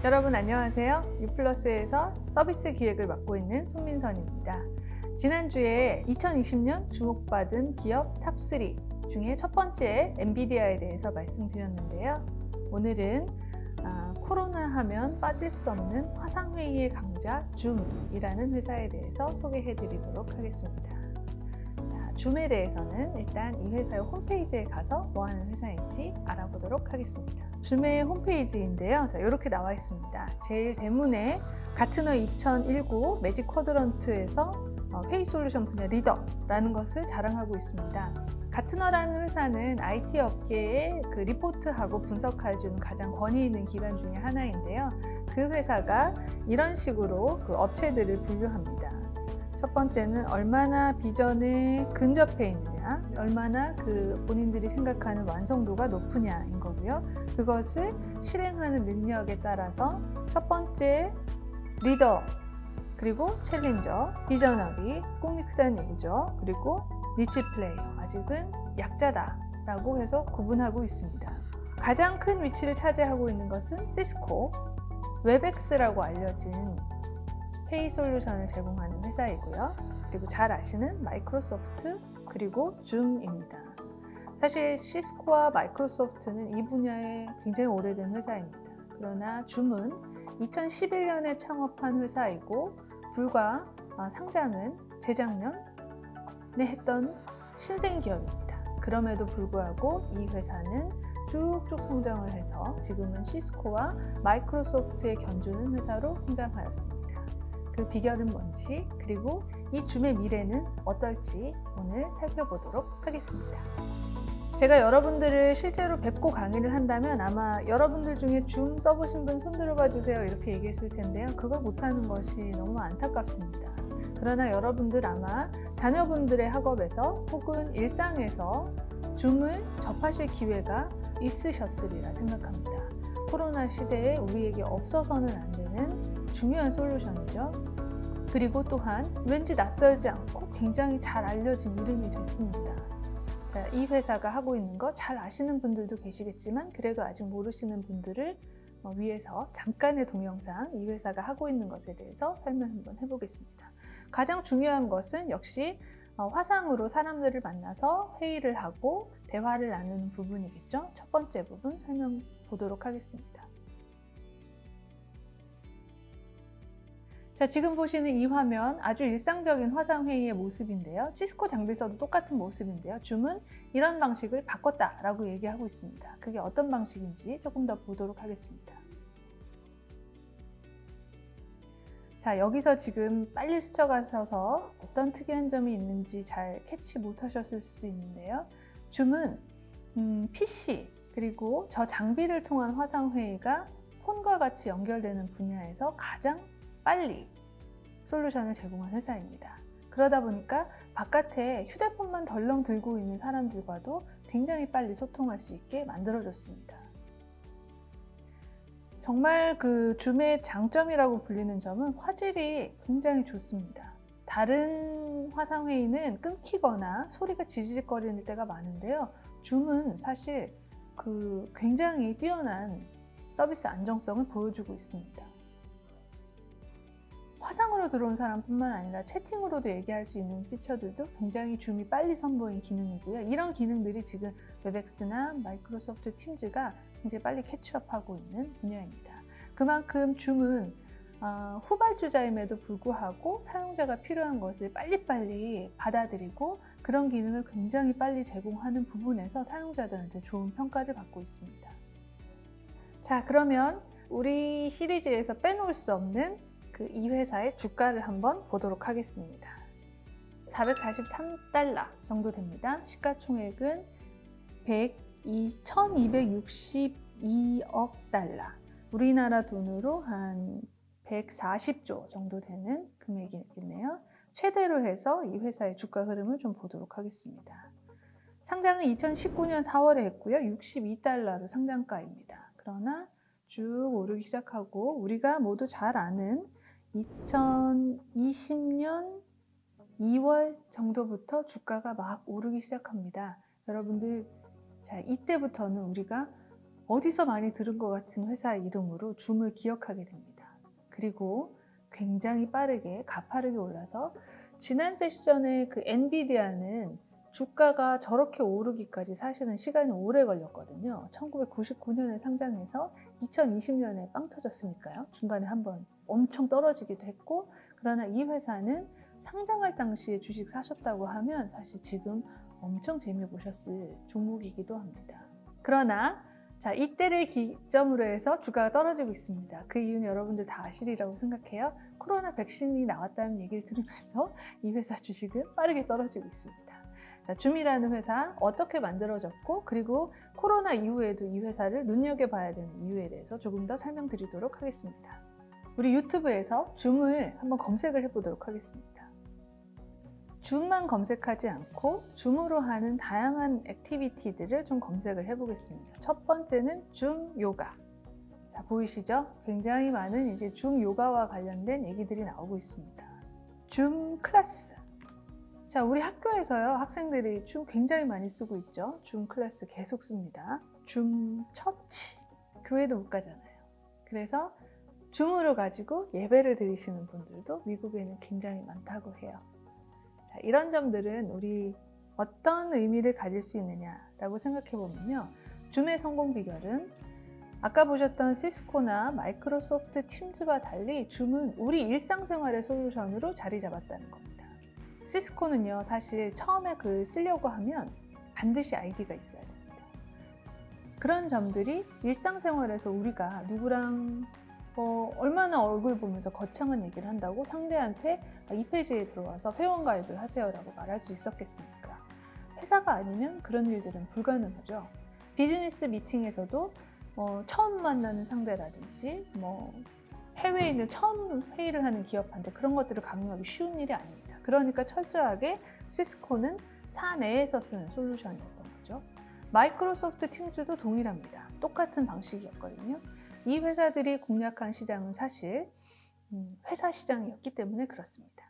여러분 안녕하세요. 유플러스에서 서비스 기획을 맡고 있는 손민선입니다. 지난주에 2020년 주목받은 기업 탑3 중에 첫 번째 엔비디아에 대해서 말씀드렸는데요. 오늘은 코로나 하면 빠질 수 없는 화상회의의 강자 줌이라는 회사에 대해서 소개해 드리도록 하겠습니다. 줌에 대해서는 일단 이 회사의 홈페이지에 가서 뭐 하는 회사인지 알아보도록 하겠습니다. 줌의 홈페이지인데요. 이렇게 나와 있습니다. 제일 대문에 가트너 2019 매직 쿼드런트에서 회의 솔루션 분야 리더라는 것을 자랑하고 있습니다. 가트너라는 회사는 IT 업계에 리포트하고 분석해주는 가장 권위 있는 기관 중에 하나인데요. 그 회사가 이런 식으로 업체들을 분류합니다. 첫 번째는 얼마나 비전에 근접해 있느냐, 얼마나 본인들이 생각하는 완성도가 높으냐인 거고요. 그것을 실행하는 능력에 따라서 첫 번째 리더, 그리고 챌린저, 비저너리, 꿈이 크다는 얘기죠. 그리고 니치 플레이어, 아직은 약자다라고 해서 구분하고 있습니다. 가장 큰 위치를 차지하고 있는 것은 시스코, 웹엑스라고 알려진 회의 솔루션을 제공하는 회사이고요. 그리고 잘 아시는 마이크로소프트 그리고 줌입니다. 사실 시스코와 마이크로소프트는 이 분야에 굉장히 오래된 회사입니다. 그러나 줌은 2011년에 창업한 회사이고 불과 상장은 재작년에 했던 신생 기업입니다. 그럼에도 불구하고 이 회사는 쭉쭉 성장을 해서 지금은 시스코와 마이크로소프트에 견주는 회사로 성장하였습니다. 그 비결은 뭔지, 그리고 이 줌의 미래는 어떨지 오늘 살펴보도록 하겠습니다. 제가 여러분들을 실제로 뵙고 강의를 한다면 아마 여러분들 중에 줌 써보신 분 손 들어봐 주세요 이렇게 얘기했을 텐데요. 그걸 못하는 것이 너무 안타깝습니다. 그러나 여러분들 아마 자녀분들의 학업에서 혹은 일상에서 줌을 접하실 기회가 있으셨으리라 생각합니다. 코로나 시대에 우리에게 없어서는 안 되는 중요한 솔루션이죠. 그리고 또한 왠지 낯설지 않고 굉장히 잘 알려진 이름이 됐습니다. 이 회사가 하고 있는 거 잘 아시는 분들도 계시겠지만 그래도 아직 모르시는 분들을 위해서 잠깐의 동영상 이 회사가 하고 있는 것에 대해서 설명 한번 해보겠습니다. 가장 중요한 것은 역시 화상으로 사람들을 만나서 회의를 하고 대화를 나누는 부분이겠죠. 첫 번째 부분 설명 보도록 하겠습니다. 자, 지금 보시는 이 화면 아주 일상적인 화상회의의 모습인데요. 시스코 장비에서도 똑같은 모습인데요. 줌은 이런 방식을 바꿨다라고 얘기하고 있습니다. 그게 어떤 방식인지 조금 더 보도록 하겠습니다. 자, 여기서 지금 빨리 스쳐가셔서 어떤 특이한 점이 있는지 잘 캐치 못하셨을 수도 있는데요. 줌은 PC 그리고 저 장비를 통한 화상회의가 폰과 같이 연결되는 분야에서 가장 빨리 솔루션을 제공한 회사입니다. 그러다 보니까 바깥에 휴대폰만 덜렁 들고 있는 사람들과도 굉장히 빨리 소통할 수 있게 만들어졌습니다. 정말 줌의 장점이라고 불리는 점은 화질이 굉장히 좋습니다. 다른 화상회의는 끊기거나 소리가 지지직거리는 때가 많은데요. 줌은 사실 굉장히 뛰어난 서비스 안정성을 보여주고 있습니다. 화상으로 들어온 사람뿐만 아니라 채팅으로도 얘기할 수 있는 피처들도 굉장히 줌이 빨리 선보인 기능이고요. 이런 기능들이 지금 웹엑스나 마이크로소프트 팀즈가 굉장히 빨리 캐치업하고 있는 분야입니다. 그만큼 줌은 후발주자임에도 불구하고 사용자가 필요한 것을 빨리빨리 받아들이고 그런 기능을 굉장히 빨리 제공하는 부분에서 사용자들한테 좋은 평가를 받고 있습니다. 자, 그러면 우리 시리즈에서 빼놓을 수 없는 이 회사의 주가를 한번 보도록 하겠습니다. 443달러 정도 됩니다. 시가총액은 1262억 달러. 우리나라 돈으로 한 140조 정도 되는 금액이겠네요. 최대로 해서 이 회사의 주가 흐름을 좀 보도록 하겠습니다. 상장은 2019년 4월에 했고요. 62달러로 상장가입니다. 그러나 쭉 오르기 시작하고 우리가 모두 잘 아는 2020년 2월 정도부터 주가가 막 오르기 시작합니다. 여러분들, 자, 이때부터는 우리가 어디서 많이 들은 것 같은 회사 이름으로 줌을 기억하게 됩니다. 그리고 굉장히 빠르게 가파르게 올라서 지난 세션에 그 엔비디아는 주가가 저렇게 오르기까지 사실은 시간이 오래 걸렸거든요. 1999년에 상장해서 2020년에 빵 터졌으니까요. 중간에 한번 엄청 떨어지기도 했고, 그러나 이 회사는 상장할 당시에 주식 사셨다고 하면 사실 지금 엄청 재미 보셨을 종목이기도 합니다. 그러나 자, 이때를 기점으로 해서 주가가 떨어지고 있습니다. 그 이유는 여러분들 다 아시리라고 생각해요. 코로나 백신이 나왔다는 얘기를 들으면서 이 회사 주식은 빠르게 떨어지고 있습니다. 자, 줌이라는 회사 어떻게 만들어졌고, 그리고 코로나 이후에도 이 회사를 눈여겨봐야 되는 이유에 대해서 조금 더 설명드리도록 하겠습니다. 우리 유튜브에서 줌을 한번 검색을 해보도록 하겠습니다. 줌만 검색하지 않고 줌으로 하는 다양한 액티비티들을 좀 검색을 해보겠습니다. 첫 번째는 줌 요가. 자, 보이시죠? 굉장히 많은 이제 줌 요가와 관련된 얘기들이 나오고 있습니다. 줌 클래스. 자, 우리 학교에서요, 학생들이 줌 굉장히 많이 쓰고 있죠. 줌 클래스 계속 씁니다. 줌 처치. 교회도 못 가잖아요. 그래서 줌으로 가지고 예배를 드리시는 분들도 미국에는 굉장히 많다고 해요. 자, 이런 점들은 우리 어떤 의미를 가질 수 있느냐라고 생각해 보면요. 줌의 성공 비결은 아까 보셨던 시스코나 마이크로소프트 팀즈와 달리 줌은 우리 일상생활의 솔루션으로 자리 잡았다는 겁니다. 시스코는요, 사실 처음에 글 쓰려고 하면 반드시 아이디가 있어야 됩니다. 그런 점들이 일상생활에서 우리가 누구랑 얼마나 얼굴 보면서 거창한 얘기를 한다고 상대한테 이 페이지에 들어와서 회원 가입을 하세요라고 말할 수 있었겠습니까? 회사가 아니면 그런 일들은 불가능하죠. 비즈니스 미팅에서도 처음 만나는 상대라든지 해외에 있는 처음 회의를 하는 기업한테 그런 것들을 강요하기 쉬운 일이 아닙니다. 그러니까 철저하게 시스코는 사내에서 쓰는 솔루션이었던 거죠. 마이크로소프트 팀즈도 동일합니다. 똑같은 방식이었거든요. 이 회사들이 공략한 시장은 사실 회사 시장이었기 때문에 그렇습니다.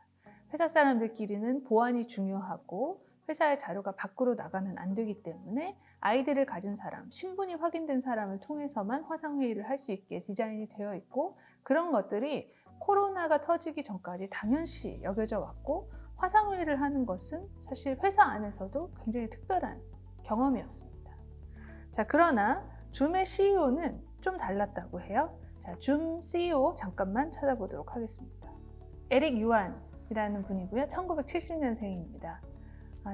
회사 사람들끼리는 보안이 중요하고 회사의 자료가 밖으로 나가면 안 되기 때문에 아이디를 가진 사람, 신분이 확인된 사람을 통해서만 화상회의를 할 수 있게 디자인이 되어 있고, 그런 것들이 코로나가 터지기 전까지 당연시 여겨져 왔고, 화상회의를 하는 것은 사실 회사 안에서도 굉장히 특별한 경험이었습니다. 자, 그러나 줌의 CEO는 좀 달랐다고 해요. 자, 줌 CEO 잠깐만 찾아보도록 하겠습니다. 에릭 유안이라는 분이고요. 1970년생입니다.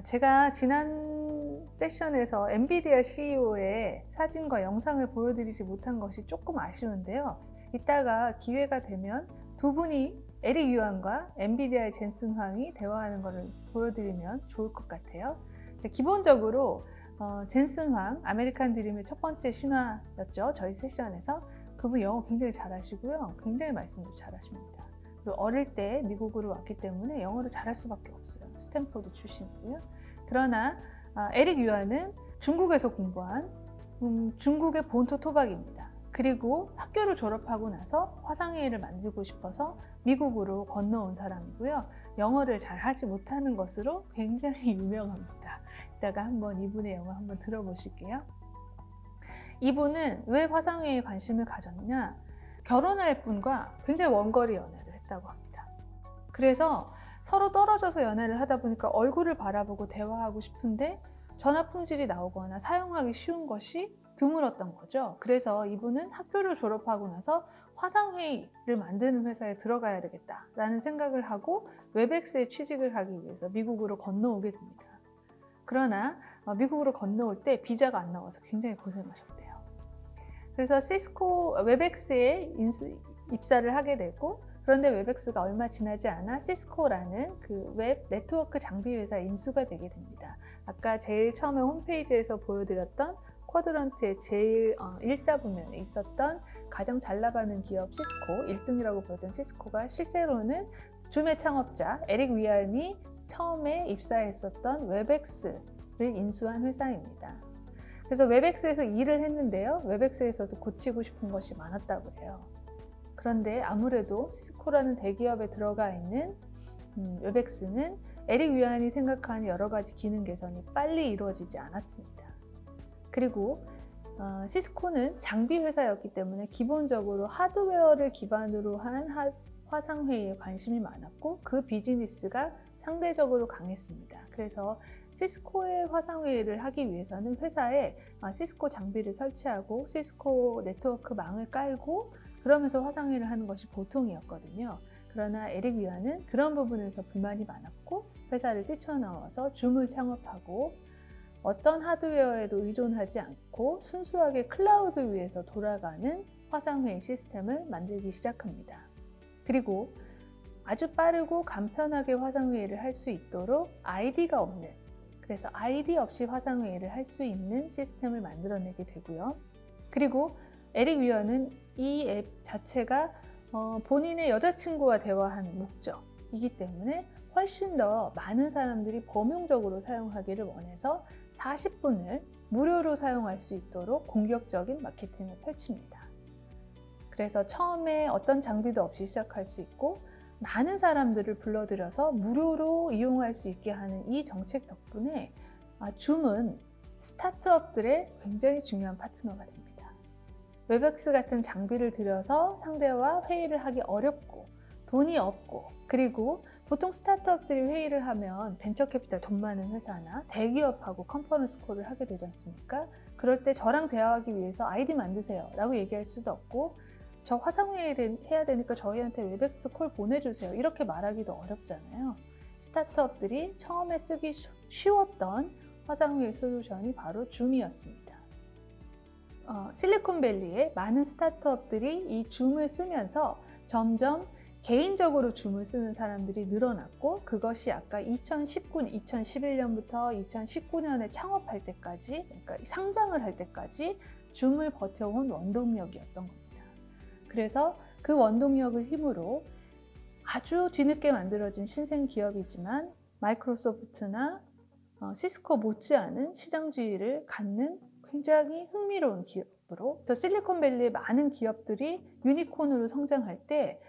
제가 지난 세션에서 엔비디아 CEO의 사진과 영상을 보여드리지 못한 것이 조금 아쉬운데요. 이따가 기회가 되면 두 분이 에릭 유안과 엔비디아의 젠슨 황이 대화하는 것을 보여드리면 좋을 것 같아요. 기본적으로 젠슨 황, 아메리칸 드림의 첫 번째 신화였죠. 저희 세션에서. 그분 영어 굉장히 잘하시고요. 굉장히 말씀도 잘하십니다. 그리고 어릴 때 미국으로 왔기 때문에 영어를 잘할 수밖에 없어요. 스탠포드 출신이고요. 그러나 에릭 유안은 중국에서 공부한 중국의 본토 토박입니다. 그리고 학교를 졸업하고 나서 화상회의를 만들고 싶어서 미국으로 건너온 사람이고요. 영어를 잘 하지 못하는 것으로 굉장히 유명합니다. 이따가 한번 이분의 영어 한번 들어보실게요. 이분은 왜 화상회의에 관심을 가졌냐? 결혼할 분과 굉장히 원거리 연애를 했다고 합니다. 그래서 서로 떨어져서 연애를 하다 보니까 얼굴을 바라보고 대화하고 싶은데 전화 품질이 나오거나 사용하기 쉬운 것이 드물었던 거죠. 그래서 이분은 학교를 졸업하고 나서 화상회의를 만드는 회사에 들어가야 되겠다라는 생각을 하고 웹엑스에 취직을 하기 위해서 미국으로 건너오게 됩니다. 그러나 미국으로 건너올 때 비자가 안 나와서 굉장히 고생하셨대요. 그래서 웹엑스에 입사를 하게 되고, 그런데 웹엑스가 얼마 지나지 않아 시스코라는 그 웹 네트워크 장비 회사에 인수가 되게 됩니다. 아까 제일 처음에 홈페이지에서 보여드렸던 쿼드런트의 제일 1사 부면에 있었던 가장 잘 나가는 기업 시스코, 1등이라고 보였던 시스코가 실제로는 줌의 창업자 에릭 위안이 처음에 입사했었던 웹엑스를 인수한 회사입니다. 그래서 웹엑스에서 일을 했는데요. 웹엑스에서도 고치고 싶은 것이 많았다고 해요. 그런데 아무래도 시스코라는 대기업에 들어가 있는 웹엑스는 에릭 위안이 생각하는 여러 가지 기능 개선이 빨리 이루어지지 않았습니다. 그리고 시스코는 장비 회사였기 때문에 기본적으로 하드웨어를 기반으로 한 화상회의에 관심이 많았고 그 비즈니스가 상대적으로 강했습니다. 그래서 시스코의 화상회의를 하기 위해서는 회사에 시스코 장비를 설치하고 시스코 네트워크망을 깔고 그러면서 화상회의를 하는 것이 보통이었거든요. 그러나 에릭 위안은 그런 부분에서 불만이 많았고 회사를 뛰쳐나와서 줌을 창업하고 어떤 하드웨어에도 의존하지 않고 순수하게 클라우드 위에서 돌아가는 화상회의 시스템을 만들기 시작합니다. 그리고 아주 빠르고 간편하게 화상회의를 할 수 있도록 아이디가 없는, 그래서 아이디 없이 화상회의를 할 수 있는 시스템을 만들어내게 되고요. 그리고 에릭 위안은 이 앱 자체가 본인의 여자친구와 대화하는 목적이기 때문에 훨씬 더 많은 사람들이 범용적으로 사용하기를 원해서 40분을 무료로 사용할 수 있도록 공격적인 마케팅을 펼칩니다. 그래서 처음에 어떤 장비도 없이 시작할 수 있고 많은 사람들을 불러들여서 무료로 이용할 수 있게 하는 이 정책 덕분에 줌은 스타트업들의 굉장히 중요한 파트너가 됩니다. 웹엑스 같은 장비를 들여서 상대와 회의를 하기 어렵고 돈이 없고 그리고 보통 스타트업들이 회의를 하면 벤처캐피탈 돈 많은 회사나 대기업하고 컨퍼런스 콜을 하게 되지 않습니까? 그럴 때 저랑 대화하기 위해서 아이디 만드세요 라고 얘기할 수도 없고 저 화상회의 해야 되니까 저희한테 웹엑스 콜 보내주세요 이렇게 말하기도 어렵잖아요. 스타트업들이 처음에 쓰기 쉬웠던 화상회의 솔루션이 바로 줌이었습니다. 실리콘밸리의 많은 스타트업들이 이 줌을 쓰면서 점점 개인적으로 줌을 쓰는 사람들이 늘어났고 그것이 아까 2011년부터 2019년에 창업할 때까지, 그러니까 상장을 할 때까지 줌을 버텨온 원동력이었던 겁니다. 그래서 그 원동력을 힘으로 아주 뒤늦게 만들어진 신생 기업이지만 마이크로소프트나 시스코 못지않은 시장 지위를 갖는 굉장히 흥미로운 기업으로 실리콘밸리의 많은 기업들이 유니콘으로 성장할 때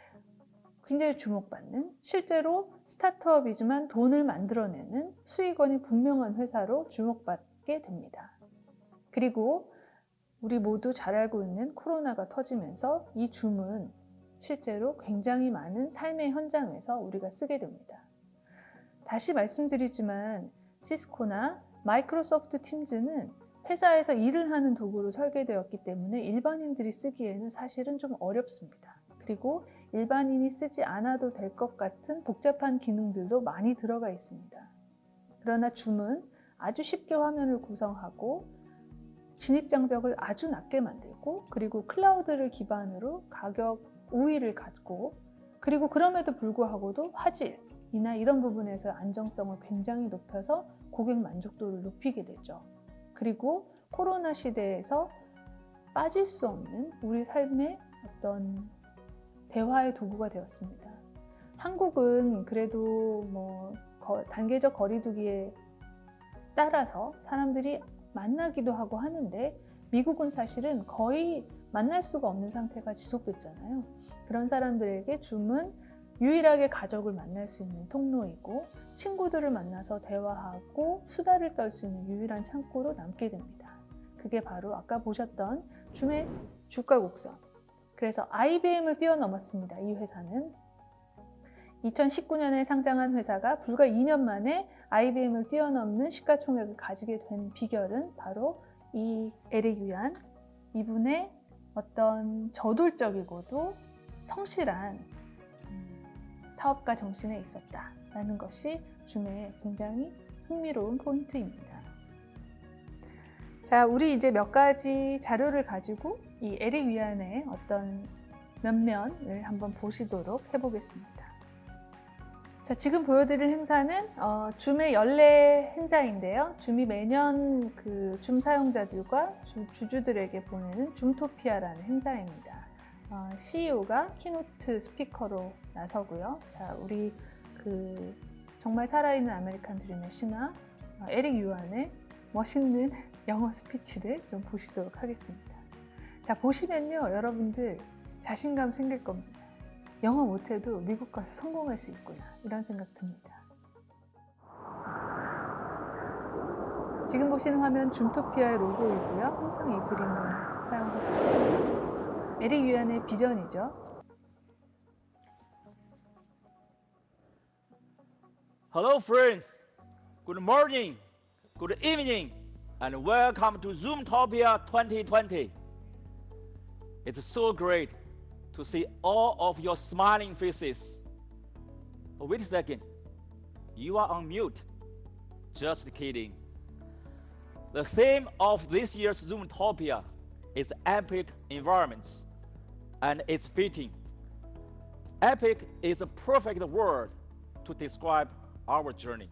굉장히 주목받는 실제로 스타트업이지만 돈을 만들어내는 수익원이 분명한 회사로 주목받게 됩니다. 그리고 우리 모두 잘 알고 있는 코로나가 터지면서 이 줌은 실제로 굉장히 많은 삶의 현장에서 우리가 쓰게 됩니다. 다시 말씀드리지만 시스코나 마이크로소프트 팀즈는 회사에서 일을 하는 도구로 설계되었기 때문에 일반인들이 쓰기에는 사실은 좀 어렵습니다. 그리고 일반인이 쓰지 않아도 될 것 같은 복잡한 기능들도 많이 들어가 있습니다. 그러나 줌은 아주 쉽게 화면을 구성하고 진입장벽을 아주 낮게 만들고 그리고 클라우드를 기반으로 가격 우위를 갖고 그리고 그럼에도 불구하고도 화질이나 이런 부분에서 안정성을 굉장히 높여서 고객 만족도를 높이게 되죠. 그리고 코로나 시대에서 빠질 수 없는 우리 삶의 어떤 대화의 도구가 되었습니다. 한국은 그래도 단계적 거리두기에 따라서 사람들이 만나기도 하고 하는데 미국은 사실은 거의 만날 수가 없는 상태가 지속됐잖아요. 그런 사람들에게 줌은 유일하게 가족을 만날 수 있는 통로이고 친구들을 만나서 대화하고 수다를 떨 수 있는 유일한 창구로 남게 됩니다. 그게 바로 아까 보셨던 줌의 주가 곡선. 그래서 IBM을 뛰어넘었습니다. 이 회사는 2019년에 상장한 회사가 불과 2년 만에 IBM을 뛰어넘는 시가총액을 가지게 된 비결은 바로 이 에릭 위안 이분의 어떤 저돌적이고도 성실한 사업가 정신에 있었다라는 것이 줌의 굉장히 흥미로운 포인트입니다. 자, 우리 이제 몇 가지 자료를 가지고 이 에릭 위안의 어떤 면면을 한번 보시도록 해보겠습니다. 자, 지금 보여드릴 행사는 줌의 연례 행사인데요. 줌이 매년 그 줌 사용자들과 줌 주주들에게 보내는 줌토피아라는 행사입니다. CEO가 키노트 스피커로 나서고요. 자, 우리 그 정말 살아있는 아메리칸 드림의 신화 에릭 위안의 멋있는 영어 스피치를 좀 보시도록 하겠습니다. 자, 보시면요, 여러분들 자신감 생길 겁니다. 영어 못해도 미국 가서 성공할 수 있구나, 이런 생각 듭니다. 지금 보시는 화면 줌토피아의 로고이고요. 항상 이 그림을 사용하고 있습니다. 에릭 유안의 비전이죠. Hello friends, good morning, good evening, and welcome to Zoomtopia 2020. It's so great to see all of your smiling faces. Oh, wait a second, you are on mute. Just kidding. The theme of this year's Zoomtopia is epic environments, and it's fitting. Epic is a perfect word to describe our journey.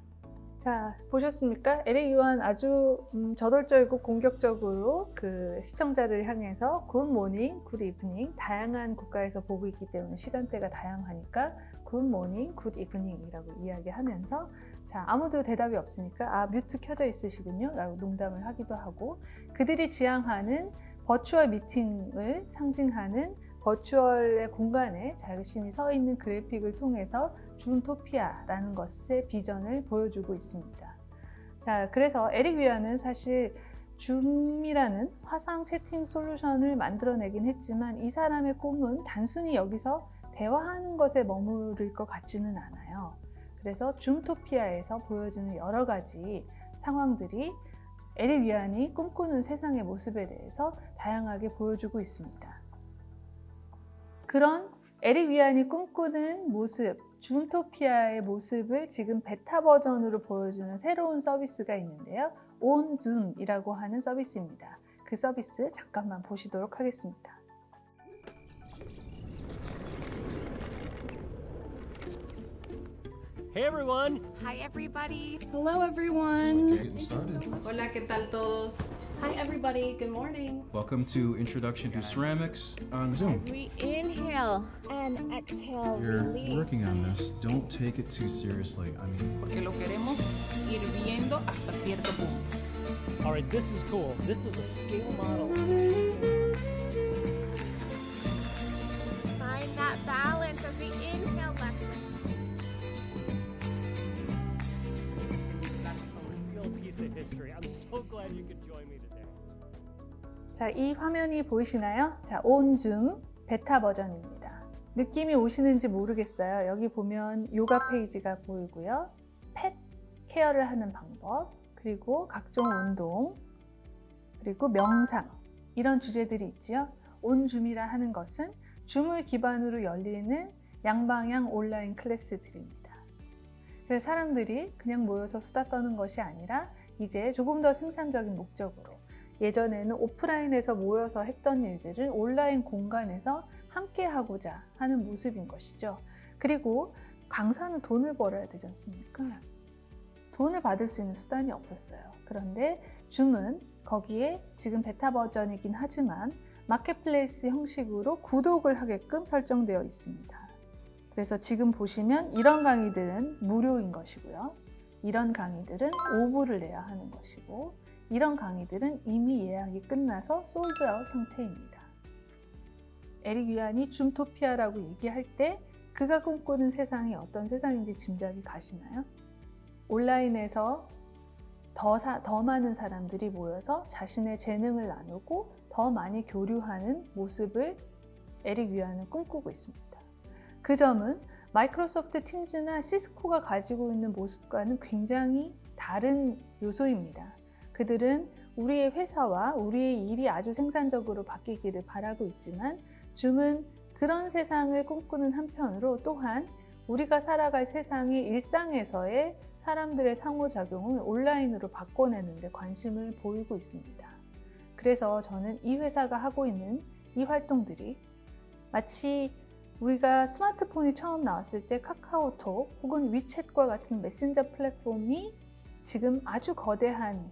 자, 보셨습니까? 에릭 유안 아주 저돌적이고 공격적으로 그 시청자를 향해서 굿모닝, 굿이브닝 다양한 국가에서 보고 있기 때문에 시간대가 다양하니까 굿모닝, 굿이브닝이라고 이야기하면서 자, 아무도 대답이 없으니까 뮤트 켜져 있으시군요 라고 농담을 하기도 하고 그들이 지향하는 버추얼 미팅을 상징하는 버추얼의 공간에 자신이 서 있는 그래픽을 통해서 줌토피아라는 것의 비전을 보여주고 있습니다. 자, 그래서 에릭 유안은 사실 줌이라는 화상 채팅 솔루션을 만들어내긴 했지만 이 사람의 꿈은 단순히 여기서 대화하는 것에 머무를 것 같지는 않아요. 그래서 줌토피아에서 보여지는 여러 가지 상황들이 에릭 유안이 꿈꾸는 세상의 모습에 대해서 다양하게 보여주고 있습니다. 그런 에릭 유안이 꿈꾸는 모습, 줌토피아의 모습을 지금 베타 버전으로 보여주는 새로운 서비스가 있는데요. 온줌이라고 하는 서비스입니다. 그 서비스 잠깐만 보시도록 하겠습니다. Hey everyone! Hi everybody. Hello, everyone. Getting started. Hola, ¿qué tal todos? Hi everybody, good morning. Welcome to Introduction to Ceramics on Zoom. As we inhale and exhale, You're release. working on this. Don't take it too seriously. I mean, Porque lo queremos ir viendo hasta cierto punto. Alright, this is cool. This is a scale model. Find that balance as we inhale left. That's a real piece of history. I'm so glad you could join me today. 자, 이 화면이 보이시나요? 자, 온줌 베타 버전입니다. 느낌이 오시는지 모르겠어요. 여기 보면 요가 페이지가 보이고요. 펫 케어를 하는 방법, 그리고 각종 운동, 그리고 명상 이런 주제들이 있지요. 온줌이라 하는 것은 줌을 기반으로 열리는 양방향 온라인 클래스들입니다. 그래서 사람들이 그냥 모여서 수다 떠는 것이 아니라 이제 조금 더 생산적인 목적으로 예전에는 오프라인에서 모여서 했던 일들을 온라인 공간에서 함께 하고자 하는 모습인 것이죠. 그리고 강사는 돈을 벌어야 되지 않습니까? 돈을 받을 수 있는 수단이 없었어요. 그런데 줌은 거기에 지금 베타 버전이긴 하지만 마켓플레이스 형식으로 구독을 하게끔 설정되어 있습니다. 그래서 지금 보시면 이런 강의들은 무료인 것이고요. 이런 강의들은 5불을 내야 하는 것이고 이런 강의들은 이미 예약이 끝나서 솔드아웃 상태입니다. 에릭 유안이 줌토피아라고 얘기할 때 그가 꿈꾸는 세상이 어떤 세상인지 짐작이 가시나요? 온라인에서 더 많은 사람들이 모여서 자신의 재능을 나누고 더 많이 교류하는 모습을 에릭 유안은 꿈꾸고 있습니다. 그 점은 마이크로소프트 팀즈나 시스코가 가지고 있는 모습과는 굉장히 다른 요소입니다. 그들은 우리의 회사와 우리의 일이 아주 생산적으로 바뀌기를 바라고 있지만 줌은 그런 세상을 꿈꾸는 한편으로 또한 우리가 살아갈 세상의 일상에서의 사람들의 상호작용을 온라인으로 바꿔내는 데 관심을 보이고 있습니다. 그래서 저는 이 회사가 하고 있는 이 활동들이 마치 우리가 스마트폰이 처음 나왔을 때 카카오톡 혹은 위챗과 같은 메신저 플랫폼이 지금 아주 거대한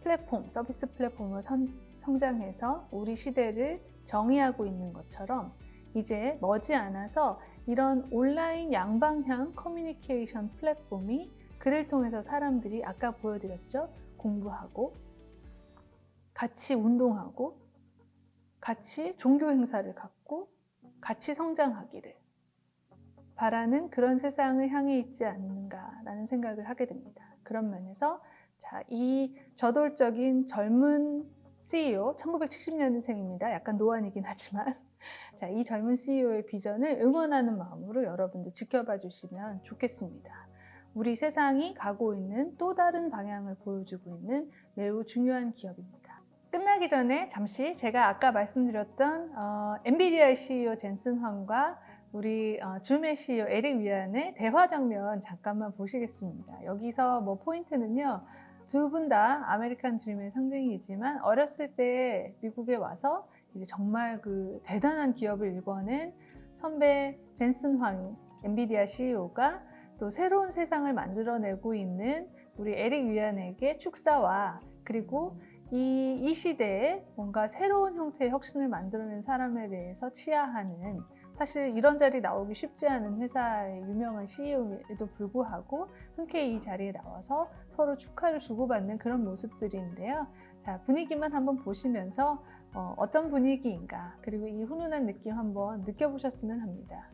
플랫폼, 서비스 플랫폼으로 성장해서 우리 시대를 정의하고 있는 것처럼 이제 머지않아서 이런 온라인 양방향 커뮤니케이션 플랫폼이 그를 통해서 사람들이 아까 보여드렸죠? 공부하고 같이 운동하고 같이 종교 행사를 갖고 같이 성장하기를 바라는 그런 세상을 향해 있지 않는가라는 생각을 하게 됩니다. 그런 면에서 자, 이 저돌적인 젊은 CEO, 1970년생입니다. 약간 노안이긴 하지만 자, 이 젊은 CEO의 비전을 응원하는 마음으로 여러분도 지켜봐 주시면 좋겠습니다. 우리 세상이 가고 있는 또 다른 방향을 보여주고 있는 매우 중요한 기업입니다. 끝나기 전에 잠시 제가 아까 말씀드렸던 엔비디아의 CEO 젠슨 황과 우리 줌의 CEO 에릭 위안의 대화 장면 잠깐만 보시겠습니다. 여기서 뭐 포인트는요. 두 분 다 아메리칸 드림의 상징이지만 어렸을 때 미국에 와서 이제 정말 그 대단한 기업을 일궈낸 선배 젠슨 황 엔비디아 CEO가 또 새로운 세상을 만들어내고 있는 우리 에릭 위안에게 축사와 그리고 이 시대에 뭔가 새로운 형태의 혁신을 만들어낸 사람에 대해서 치하하는 사실 이런 자리 나오기 쉽지 않은 회사의 유명한 CEO에도 불구하고 흔쾌히 이 자리에 나와서 서로 축하를 주고받는 그런 모습들인데요. 자, 분위기만 한번 보시면서 어떤 분위기인가 그리고 이 훈훈한 느낌 한번 느껴보셨으면 합니다.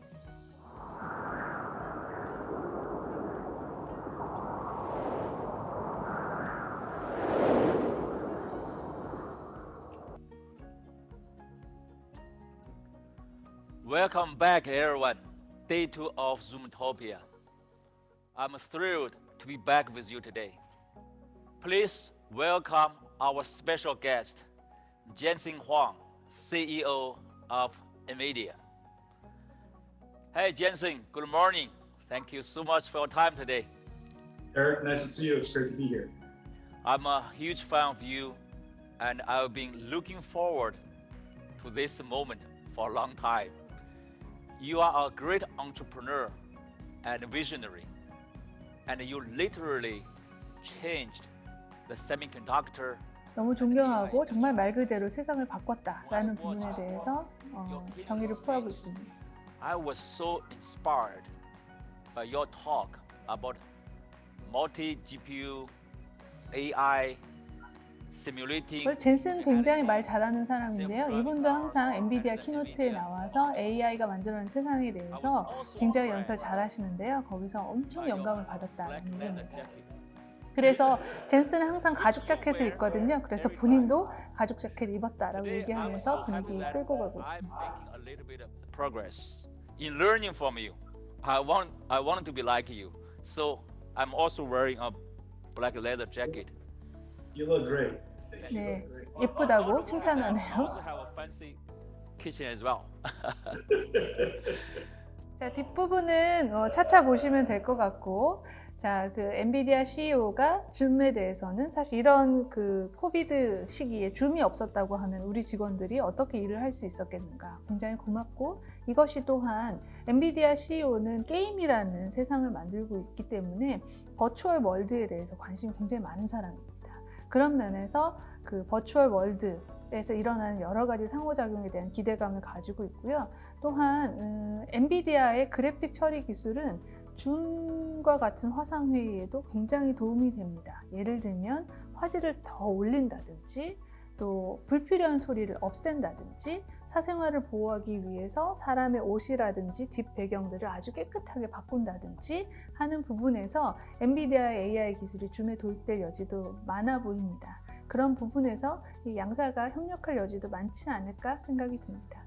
Welcome back, everyone. Day 2 of Zoomtopia. I'm thrilled to be back with you today. Please welcome our special guest, Jensen Huang, CEO of NVIDIA. Hey, Jensen, good morning. Thank you so much for your time today. Eric, nice to see you. It's great to be here. I'm a huge fan of you, and I've been looking forward to this moment for a long time. You are a great entrepreneur and visionary, and you literally changed the semiconductor. 너무 존경하고 정말 말 그대로 세상을 바꿨다라는 부분에 대해서 경의를 표하고 있습니다. I was so inspired by your talk about multi-GPU, AI, simulating. 젠슨 굉장히 말 잘하는 사람인데요. 이분도 항상 엔비디아 키노트에 나와서 AI가 만들어낸 세상에 대해서 굉장히 연설 잘하시는데요. 거기서 엄청 영감을 받았다는 얘기입니다. 그래서 젠슨은 항상 가죽 자켓을 입거든요. 그래서 본인도 가죽 자켓 입었다라고 얘기하면서 분위기 끌고 가고 있습니다. Progress in learning from you. I want to be like you. So I'm also wearing a black leather jacket. You look great. 네, 예쁘다고 I 칭찬하네요. also have a fancy kitchen as well. 자, 뒷부분은 차차 보시면 될 것 같고, 자, 그 엔비디아 CEO가 줌에 대해서는 사실 이런 그 코비드 시기에 줌이 없었다고 하면 우리 직원들이 어떻게 일을 할 수 있었겠는가 굉장히 고맙고, 이것이 또한 엔비디아 CEO는 게임이라는 세상을 만들고 있기 때문에 버추얼 월드에 대해서 관심이 굉장히 많은 사람입니다. 그런 면에서 그 버추얼 월드에서 일어나는 여러 가지 상호작용에 대한 기대감을 가지고 있고요. 또한 엔비디아의 그래픽 처리 기술은 줌과 같은 화상회의에도 굉장히 도움이 됩니다. 예를 들면 화질을 더 올린다든지 또 불필요한 소리를 없앤다든지 사생활을 보호하기 위해서 사람의 옷이라든지 뒷 배경들을 아주 깨끗하게 바꾼다든지 하는 부분에서 엔비디아의 AI 기술이 줌에 도입될 여지도 많아 보입니다. 그런 부분에서 이 양사가 협력할 여지도 많지 않을까 생각이 듭니다.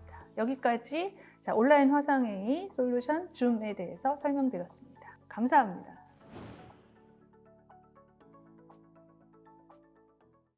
자, 여기까지 온라인 화상회의 솔루션 줌에 대해서 설명드렸습니다. 감사합니다.